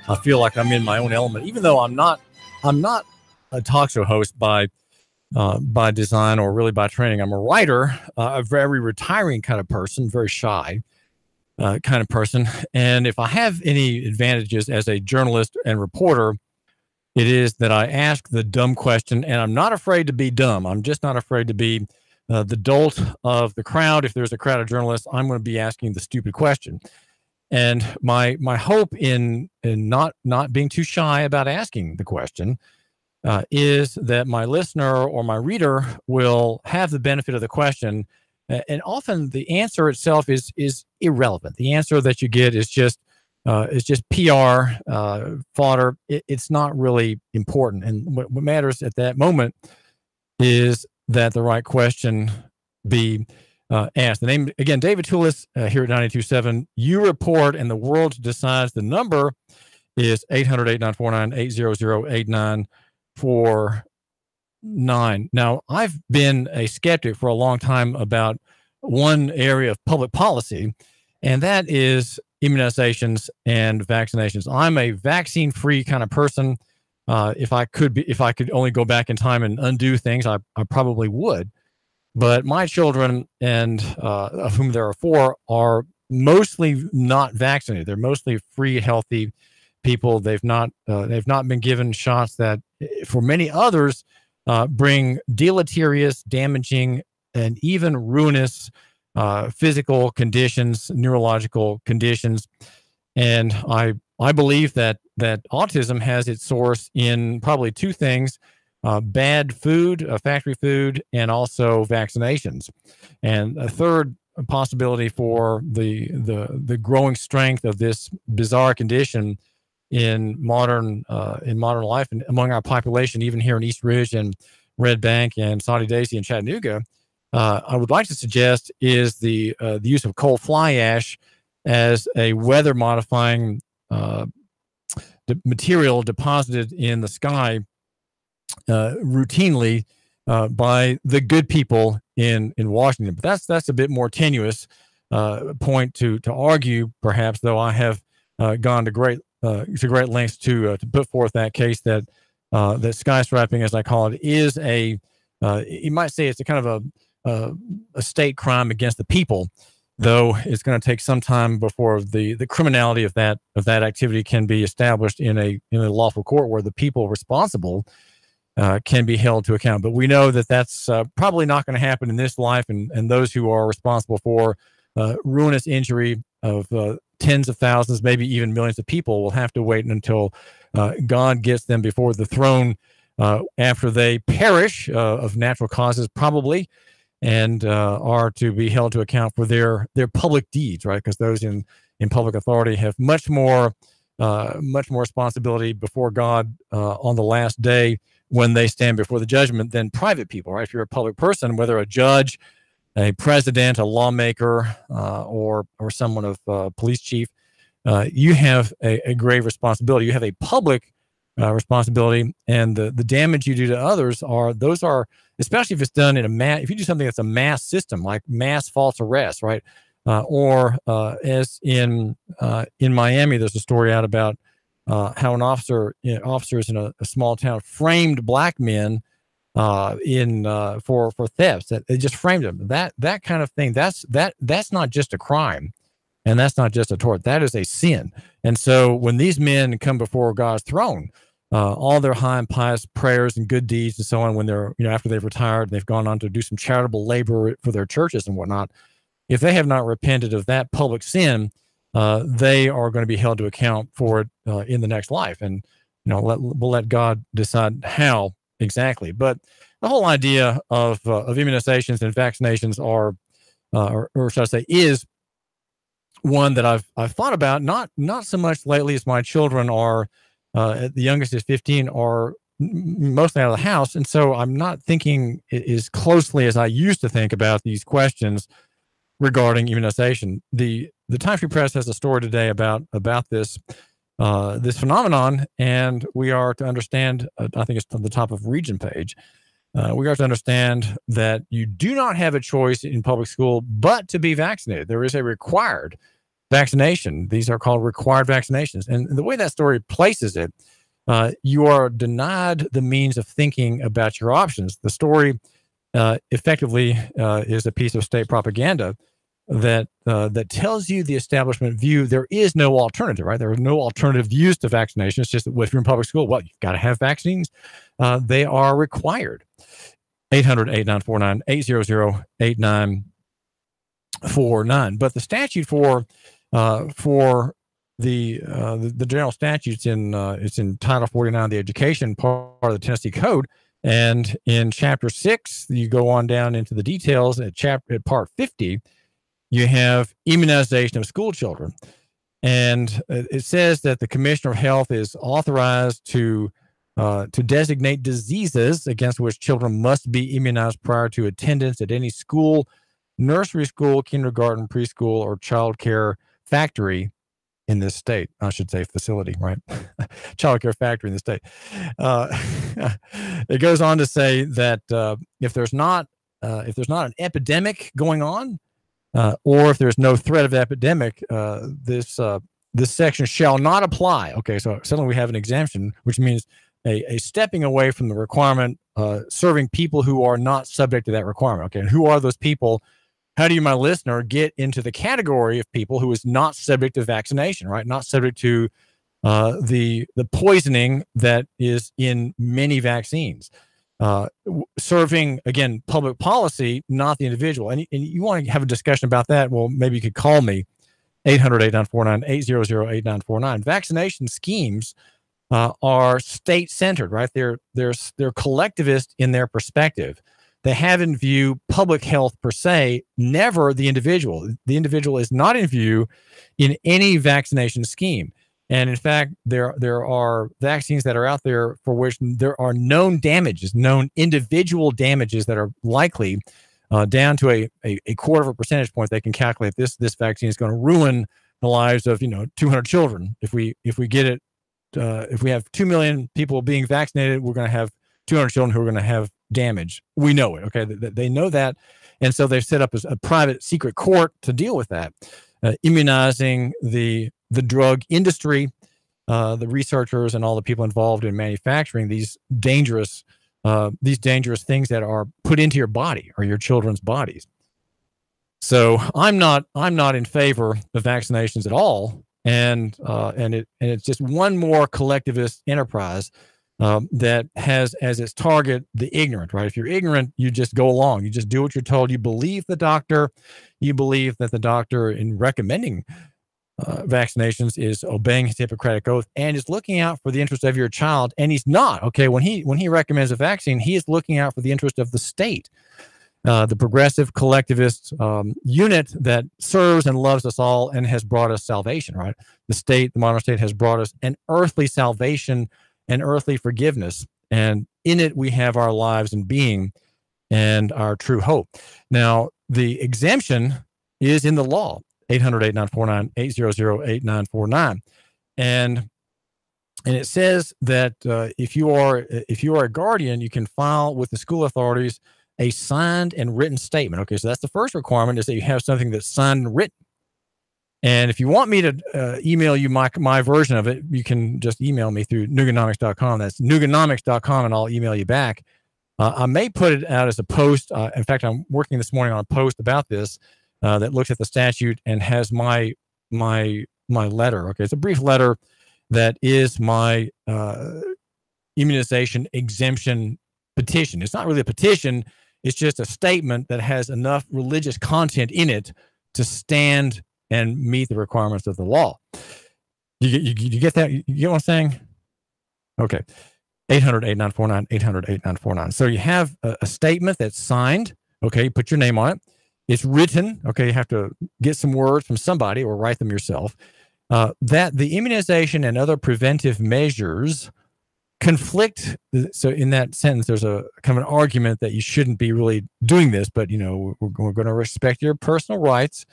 I feel like I'm in my own element, even though I'm not. I'm not a talk show host by design or really by training. I'm a writer, a very retiring kind of person, very shy kind of person. And if I have any advantages as a journalist and reporter, it is that I ask the dumb question, and I'm not afraid to be dumb. I'm just not afraid to be the dolt of the crowd. If there's a crowd of journalists, I'm going to be asking the stupid question. And my hope in not being too shy about asking the question is that my listener or my reader will have the benefit of the question. And often the answer itself is irrelevant. The answer that you get is just PR fodder. It's not really important. And what matters at that moment is that the right question be asked. The name, again, David Toulis here at 92.7. You report and the world decides. The number is 800-8949-800-8949. Now, I've been a skeptic for a long time about one area of public policy, and that is immunizations and vaccinations. I'm a vaccine-free kind of person. If I could only go back in time and undo things, I probably would. But my children, and of whom there are 4, are mostly not vaccinated. They're mostly free, healthy people. They've not been given shots that, for many others, bring deleterious, damaging, and even ruinous physical conditions, neurological conditions. And I believe that autism has its source in probably 2 things: bad food, factory food, and also vaccinations. And a third possibility for the growing strength of this bizarre condition in modern life and among our population, even here in East Ridge and Red Bank and Saudi Daisy and Chattanooga, I would like to suggest is the use of coal fly ash as a weather modifying material deposited in the sky routinely by the good people in Washington. But that's a bit more tenuous point to argue, perhaps, though I have gone to great lengths to put forth that case that skyscraping, as I call it, is you might say it's a kind of a state crime against the people, though it's going to take some time before the criminality of that activity can be established in a lawful court where the people responsible can be held to account. But we know that that's probably not going to happen in this life, and those who are responsible for ruinous injury of tens of thousands, maybe even millions of people, will have to wait until God gets them before the throne after they perish of natural causes, probably, and are to be held to account for their public deeds, right? Because those in public authority have much more responsibility before God on the last day when they stand before the judgment than private people, right? If you're a public person, whether a judge, a president, a lawmaker, or someone of police chief, you have a grave responsibility. You have a public responsibility, and the damage you do to others are, especially if it's done if you do something that's a mass system, like mass false arrests, right? Or as in Miami, there's a story out about how an officers in a small town framed black men for thefts. That they just framed them. That kind of thing. That's not just a crime, and that's not just a tort. That is a sin. And so when these men come before God's throne, all their high and pious prayers and good deeds and so on, when they're after they've retired, they've gone on to do some charitable labor for their churches and whatnot. If they have not repented of that public sin, they are going to be held to account for it in the next life. And we'll let God decide how exactly. But the whole idea of immunizations and vaccinations or should I say, is one that I've thought about, not so much lately as my children are. The youngest is 15, are mostly out of the house, and so I'm not thinking as closely as I used to think about these questions regarding immunization. The Time Free Press has a story today about this phenomenon, and we are to understand. I think it's on the top of Region page. We are to understand that you do not have a choice in public school but to be vaccinated. There is a required vaccination. These are called required vaccinations. And the way that story places it, you are denied the means of thinking about your options. The story effectively is a piece of state propaganda that tells you the establishment view there is no alternative, right? There are no alternative views to vaccination. It's just that if you're in public school, well, you've got to have vaccines. They are required. 800-8949, 800-8949. But the statute for the general statutes it's in Title 49 of the Education part of the Tennessee Code. And in Chapter 6, you go on down into the details. At Part 50, you have immunization of school children. And it says that the Commissioner of Health is authorized to designate diseases against which children must be immunized prior to attendance at any school, nursery school, kindergarten, preschool, or child care factory in this state. I should say facility, right? Child care factory in the state. It goes on to say that if there's not an epidemic going on, or if there's no threat of epidemic, this section shall not apply. Okay, so suddenly we have an exemption, which means a stepping away from the requirement, serving people who are not subject to that requirement. Okay, and who are those people? How do you, my listener, get into the category of people who is not subject to vaccination, right? Not subject to the poisoning that is in many vaccines. Serving, again, public policy, not the individual. And you want to have a discussion about that, well, maybe you could call me, 800-8949, 800-8949. Vaccination schemes are state-centered, right? They're collectivist in their perspective. They have in view public health per se, never the individual. The individual is not in view in any vaccination scheme. And in fact, there are vaccines that are out there for which there are known damages, known individual damages that are likely down to a quarter of a percentage point. They can calculate this vaccine is going to ruin the lives of 200 children. If we get it, if we have 2 million people being vaccinated, we're going to have 200 children who are going to have damage. We know it. Okay, they know that, and so they've set up a private secret court to deal with that, immunizing the drug industry, the researchers, and all the people involved in manufacturing these dangerous things that are put into your body or your children's bodies. So I'm not in favor of vaccinations at all, and it's just one more collectivist enterprise that has as its target the ignorant, right? If you're ignorant, you just go along. You just do what you're told. You believe the doctor. You believe that the doctor, in recommending vaccinations, is obeying his Hippocratic oath and is looking out for the interest of your child. And he's not. Okay, when he recommends a vaccine, he is looking out for the interest of the state, the progressive collectivist unit that serves and loves us all and has brought us salvation, right? The state, the modern state, has brought us an earthly salvation and earthly forgiveness. And in it, we have our lives and being and our true hope. Now, the exemption is in the law, 800-8949, 800-8949. And it says that if you are a guardian, you can file with the school authorities a signed and written statement. Okay, so that's the first requirement, is that you have something that's signed and written. And if you want me to email you my version of it, you can just email me through Nuganomics.com. That's Nuganomics.com, and I'll email you back. I may put it out as a post. In fact, I'm working this morning on a post about this that looks at the statute and has my letter. Okay, it's a brief letter that is my immunization exemption petition. It's not really a petition. It's just a statement that has enough religious content in it to stand and meet the requirements of the law. You get that? You get what I'm saying? Okay. 800-8949, 800-8949. So you have a statement that's signed. Okay, you put your name on it. It's written. Okay, you have to get some words from somebody or write them yourself. That the immunization and other preventive measures conflict. So in that sentence, there's a kind of an argument that you shouldn't be really doing this, but we're going to respect your personal rights.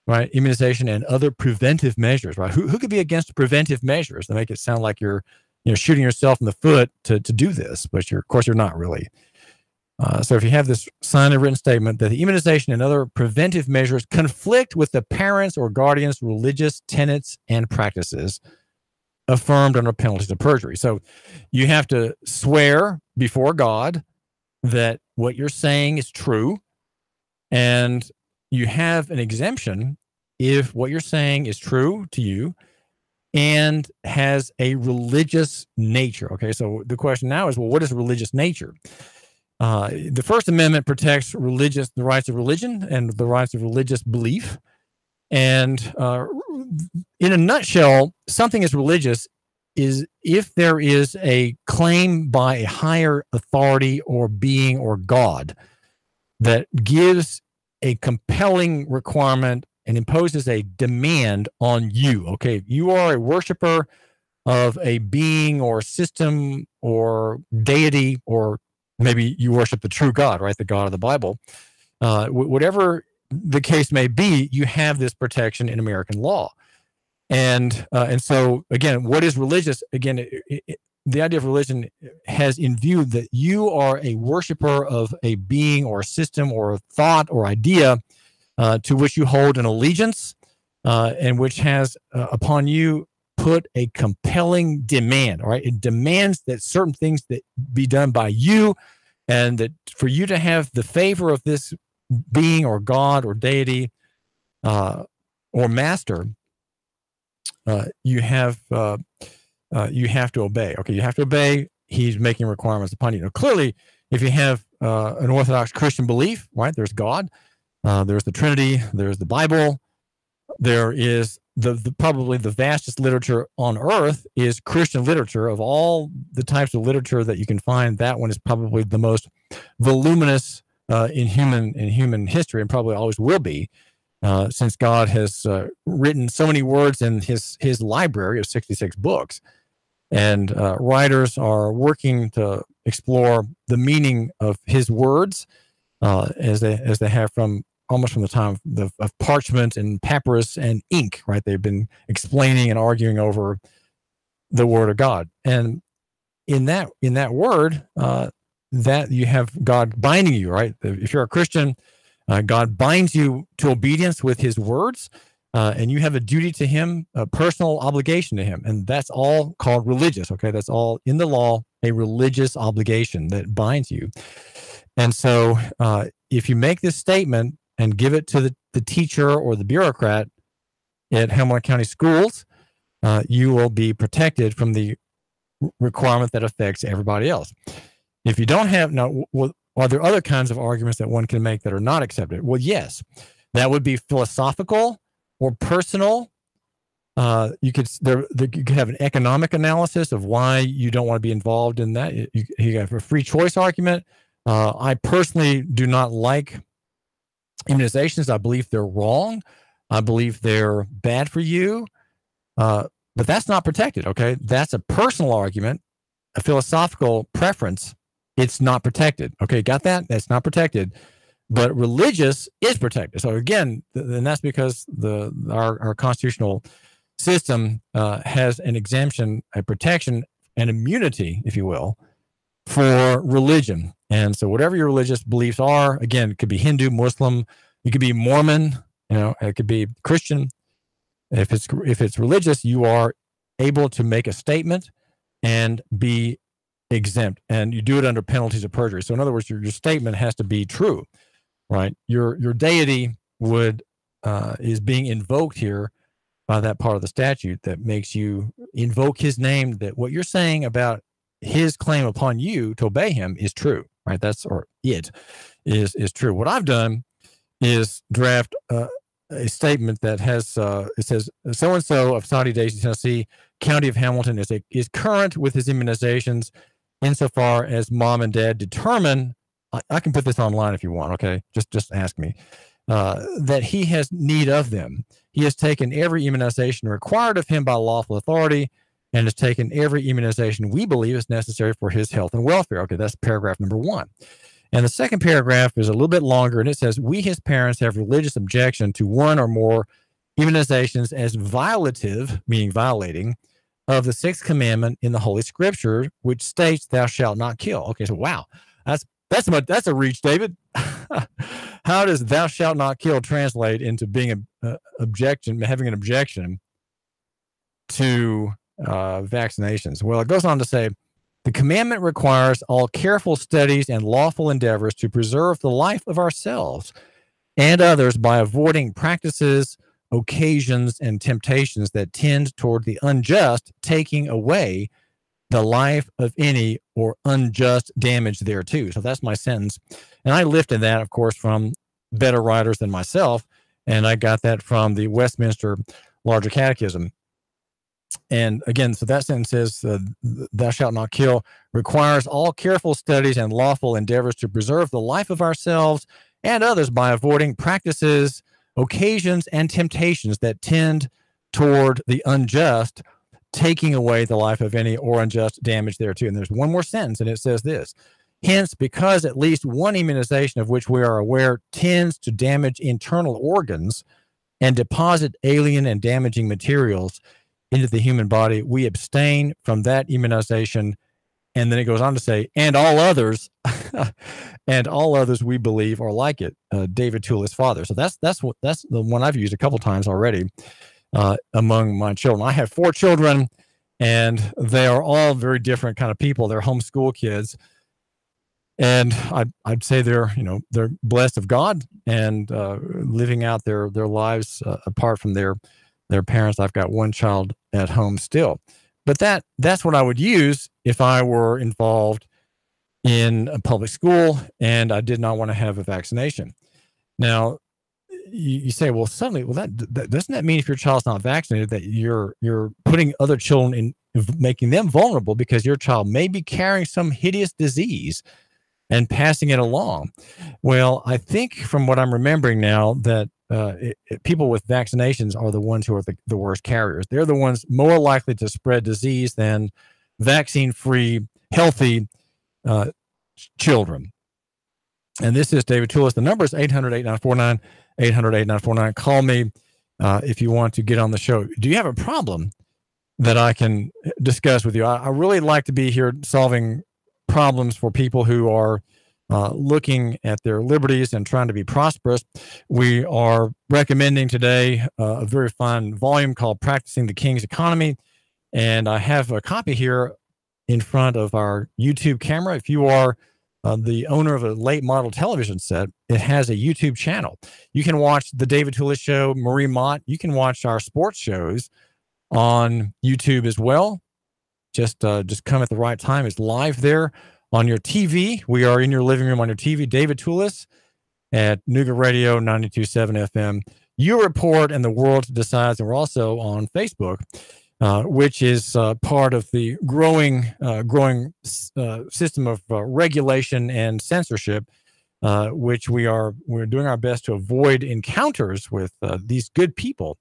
Right, immunization and other preventive measures. Right, who could be against preventive measures? They make it sound like you're shooting yourself in the foot to do this, but of course you're not really. So if you have this signed and written statement that the immunization and other preventive measures conflict with the parents' or guardians' religious tenets and practices affirmed under penalties of perjury. So you have to swear before God that what you're saying is true, and you have an exemption if what you're saying is true to you and has a religious nature. Okay, so the question now is, well, what is religious nature? The First Amendment protects the rights of religion and the rights of religious belief. And in a nutshell, something is religious is if there is a claim by a higher authority or being or God that gives a compelling requirement and imposes a demand on you. Okay, you are a worshiper of a being or system or deity, or maybe you worship the true God, right? The God of the Bible. Whatever the case may be, you have this protection in American law. And so, again, what is religious? Again, the idea of religion has in view that you are a worshiper of a being or a system or a thought or idea to which you hold an allegiance and which has upon you put a compelling demand. All right, it demands that certain things that be done by you, and that for you to have the favor of this being or God or deity or master, you have to obey. Okay, you have to obey. He's making requirements upon you. Now, clearly, if you have an Orthodox Christian belief, right? There's God, there's the Trinity, there's the Bible. There is probably the vastest literature on earth is Christian literature. Of all the types of literature that you can find, that one is probably the most voluminous in human history, and probably always will be, since God has written so many words in his library of 66 books. And writers are working to explore the meaning of his words as they have almost from the time of parchment and papyrus and ink, right? They've been explaining and arguing over the word of God. And in that word, that you have God binding you, right? If you're a Christian, God binds you to obedience with his words, and you have a duty to him, a personal obligation to him. And that's all called religious, okay? That's all in the law, a religious obligation that binds you. And so if you make this statement and give it to the teacher or the bureaucrat at Hamilton County Schools, you will be protected from the requirement that affects everybody else. If you don't have, now, are there other kinds of arguments that one can make that are not accepted? Well, yes, that would be philosophical or personal. You could have an economic analysis of why you don't want to be involved in that. You have a free choice argument. I personally do not like immunizations. I believe they're wrong. I believe they're bad for you. But that's not protected, okay? That's a personal argument, a philosophical preference. It's not protected. Okay, got that? That's not protected. But religious is protected. So again, and that's because our constitutional system has an exemption, a protection, an immunity, if you will, for religion. And so whatever your religious beliefs are, again, it could be Hindu, Muslim, it could be Mormon, it could be Christian. If it's religious, you are able to make a statement and be exempt, and you do it under penalties of perjury. So in other words, your statement has to be true, right? Your deity is being invoked here by that part of the statute that makes you invoke his name, that what you're saying about his claim upon you to obey him is true, right? It is true. What I've done is draft a statement that has it says so-and-so of Saudi Daisy, Tennessee, County of Hamilton is current with his immunizations insofar as mom and dad determine. I can put this online if you want. Okay, just ask me. That he has need of them. He has taken every immunization required of him by lawful authority, and has taken every immunization we believe is necessary for his health and welfare. Okay, that's paragraph number 1. And the second paragraph is a little bit longer, and it says, we, his parents, have religious objection to one or more immunizations as violative, meaning violating, of the 6th commandment in the Holy Scripture, which states, thou shalt not kill. Okay, so wow, that's That's a reach, David. How does "thou shalt not kill" translate into being having an objection to vaccinations? Well, it goes on to say, the commandment requires all careful studies and lawful endeavors to preserve the life of ourselves and others by avoiding practices, occasions, and temptations that tend toward the unjust, taking away the life of any or unjust damage thereto. So that's my sentence. And I lifted that, of course, from better writers than myself. And I got that from the Westminster Larger Catechism. And again, so that sentence says, "Thou shalt not kill," requires all careful studies and lawful endeavors to preserve the life of ourselves and others by avoiding practices, occasions, and temptations that tend toward the unjust, taking away the life of any or unjust damage thereto. And there's one more sentence, and it says this: hence, because at least one immunization of which we are aware tends to damage internal organs and deposit alien and damaging materials into the human body, we abstain from that immunization. And then it goes on to say, and all others, and all others we believe are like it. David Tulis, father. So that's the one I've used a couple times already among my children. I have 4 children, and they are all very different kind of people. They're homeschool kids, and I'd say they're blessed of God and living out their lives apart from their parents. I've got one child at home still, but that's what I would use if I were involved in a public school and I did not want to have a vaccination. Now, you say, well, suddenly, that doesn't that mean if your child's not vaccinated that you're putting other children in, making them vulnerable because your child may be carrying some hideous disease and passing it along? Well, I think from what I'm remembering now that people with vaccinations are the ones who are the worst carriers. They're the ones more likely to spread disease than vaccine-free, healthy children. And this is David Tulis. The number is 800-8949, 800-8949. Call me if you want to get on the show. Do you have a problem that I can discuss with you? I really like to be here solving problems for people who are looking at their liberties and trying to be prosperous. We are recommending today a very fun volume called Practicing the King's Economy. And I have a copy here in front of our YouTube camera. If you are the owner of a late model television set, it has a YouTube channel. You can watch the David Tulis Show, Marie Mott. You can watch our sports shows on YouTube as well. Just come at the right time. It's live there on your TV. We are in your living room on your TV. David Tulis at Nougat Radio 92.7 FM. You report and the world decides. And we're also on Facebook, which is part of the growing system of regulation and censorship, which we're doing our best to avoid encounters with these good people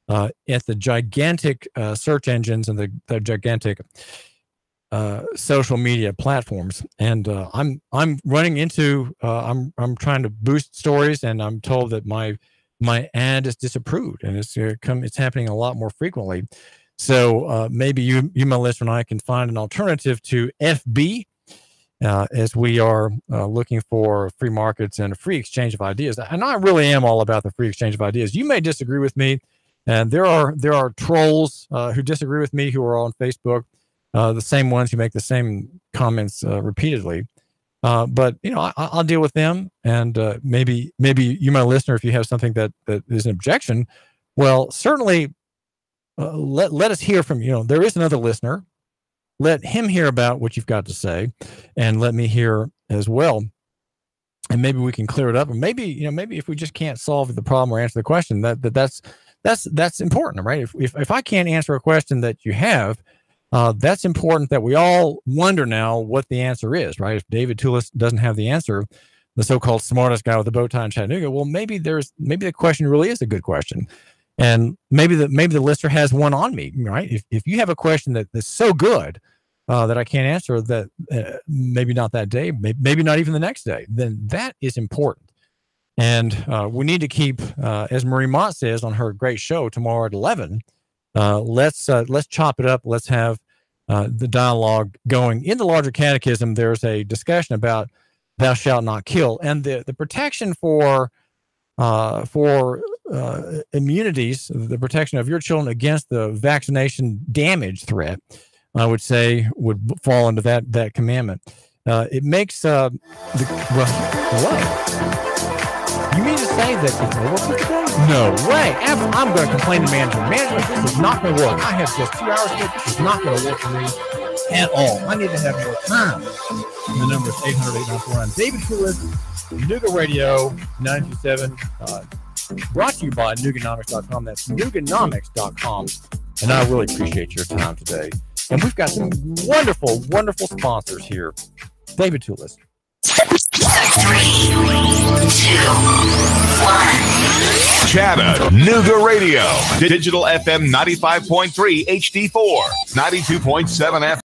at the gigantic search engines and the gigantic social media platforms. And I'm running into I'm trying to boost stories, and I'm told that my ad is disapproved, and it's happening a lot more frequently. So maybe you, my listener, and I can find an alternative to FB as we are looking for free markets and a free exchange of ideas. And I really am all about the free exchange of ideas. You may disagree with me, and there are trolls who disagree with me who are on Facebook, the same ones who make the same comments repeatedly. But I'll deal with them, and maybe you, my listener, if you have something that is an objection, well, certainly. Let us hear from you. There is another listener. Let him hear about what you've got to say, and let me hear as well. And maybe we can clear it up. Or maybe if we just can't solve the problem or answer the question, that's important, right? If I can't answer a question that you have, that's important that we all wonder now what the answer is, right? If David Tulis doesn't have the answer, the so-called smartest guy with a bow tie in Chattanooga, well, maybe the question really is a good question. And maybe the listener has one on me, right? If you have a question that's so good that I can't answer, that maybe not that day, maybe not even the next day, then that is important. And we need to keep, as Marie Mott says on her great show tomorrow at 11, let's chop it up. Let's have the dialogue going. In the Larger Catechism, there's a discussion about thou shalt not kill. And the protection for immunities, the protection of your children against the vaccination damage threat, I would say would fall into that commandment. It makes what? You mean to say that it's over today? No way. I'm going to complain to management. Management, this is not going to work. I have just 2 hours to This is not going to work for me at all. I need to have more time. The number is 800-894. David Toulis, Nuga Radio 927. Brought to you by Nuganomics.com. That's Nuganomics.com. And I really appreciate your time today. And we've got some wonderful, wonderful sponsors here. David Toulis. 3, 2, 1. Chatter, Nuga Radio, Digital FM 95.3 HD4, 92.7 FM.